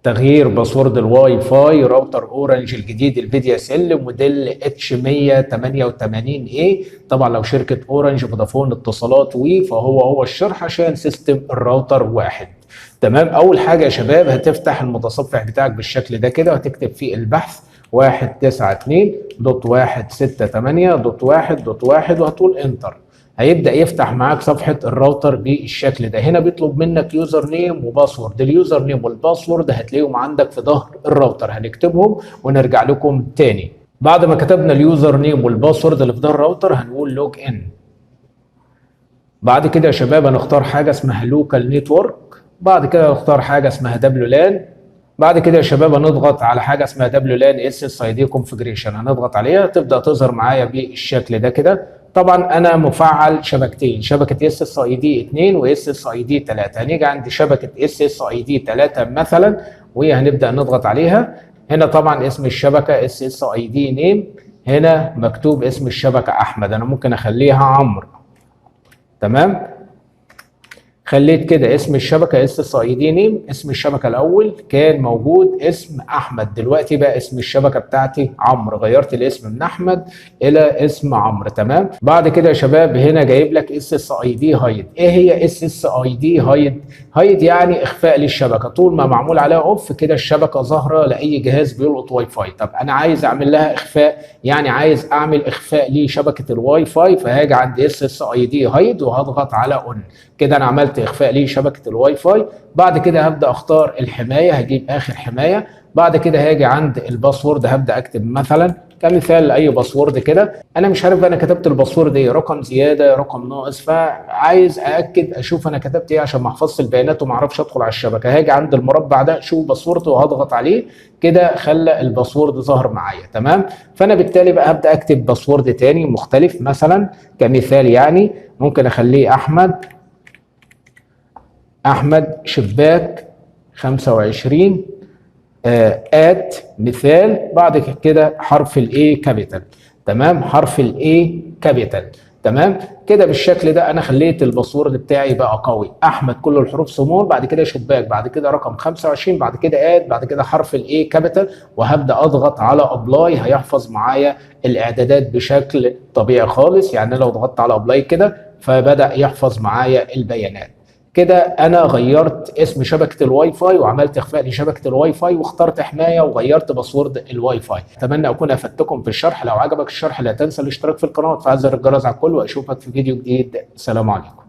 تغيير باسورد الواي فاي راوتر اورنج الجديد الفيديا سيل موديل اتش 188 اي. طبعا لو شركه اورنج فودافون اتصالات فهو الشرح عشان سيستم الراوتر واحد. تمام. اول حاجه يا شباب هتفتح المتصفح بتاعك بالشكل ده كده وهتكتب فيه البحث 192.168.1.1.1 وهتقول انتر. هيبدأ يفتح معاك صفحة الراوتر بالشكل ده. هنا بيطلب منك يوزر نيم وباسورد. اليوزر نيم والباسورد هتلاقيهم عندك في ظهر الراوتر، هنكتبهم ونرجع لكم تاني. بعد ما كتبنا اليوزر نيم والباسورد اللي في ظهر الراوتر هنقول لوج ان. بعد كده يا شباب هنختار حاجة اسمها لوكال نتورك. بعد كده هنختار حاجة اسمها دبليو لان. بعد كده يا شباب هنضغط على حاجه اسمها دبليو لان اس اس اي دي كونفجريشن، هنضغط عليها تبدا تظهر معايا بالشكل ده كده. طبعا انا مفعل شبكتين، شبكه اس اس اي دي 2 واس اس اي دي 3. هنيجي عند شبكه اس اس اي دي 3 مثلا وهنبدا نضغط عليها. هنا طبعا اسم الشبكه اس اس اي دي نيم، هنا مكتوب اسم الشبكه احمد، انا ممكن اخليها عمرو. تمام. خليت كده اسم الشبكه اس اس اي دي نيم، اسم الشبكه الاول كان موجود اسم احمد، دلوقتي بقى اسم الشبكه بتاعتي عمرو، غيرت الاسم من احمد الى اسم عمرو. تمام. بعد كده يا شباب هنا جايب لك اس اس اي دي هايد. ايه هي اس اس اي دي هايد؟ هايد يعني اخفاء للشبكه، طول ما معمول عليها اوف كده الشبكه ظاهره لاي جهاز بيلقط واي فاي. طب انا عايز اعمل لها اخفاء، يعني عايز اعمل اخفاء لشبكه الواي فاي، فهاجي عند اس اس اي دي هايد وهضغط على اون. كده انا عملت اخفاء لشبكه الواي فاي. بعد كده هبدا اختار الحمايه، هجيب اخر حمايه. بعد كده هاجي عند الباسورد هبدا اكتب مثلا كمثال لاي باسورد كده. انا مش عارف انا كتبت الباسورد ايه، رقم زياده رقم ناقص، فعايز ااكد اشوف انا كتبت ايه عشان ما احفظش البيانات وما اعرفش ادخل على الشبكه. هاجي عند المربع ده شوف باسورد وهضغط عليه كده خلى الباسورد ظهر معايا. تمام. فانا بالتالي بقى هبدا اكتب باسورد تاني مختلف، مثلا كمثال يعني ممكن اخليه احمد شباك 25 ات مثال. بعد كده حرف الاي كابيتال. تمام. حرف الاي كابيتال. تمام كده بالشكل ده انا خليت الباسورد بتاعي بقى قوي، احمد كل الحروف سمول، بعد كده شباك، بعد كده رقم 25، بعد كده اد، بعد كده حرف الاي كابيتال، وهبدا اضغط على ابلاي. هيحفظ معايا الاعدادات بشكل طبيعي خالص، يعني لو ضغطت على ابلاي كده فبدا يحفظ معايا البيانات. كده انا غيرت اسم شبكه الواي فاي وعملت اخفاء لشبكه الواي فاي واخترت حمايه وغيرت باسورد الواي فاي. اتمنى اكون افدتكم في الشرح. لو عجبك الشرح لا تنسى الاشتراك في القناه وتفعل زر الجرس على الكل، واشوفك في فيديو جديد. سلام عليكم.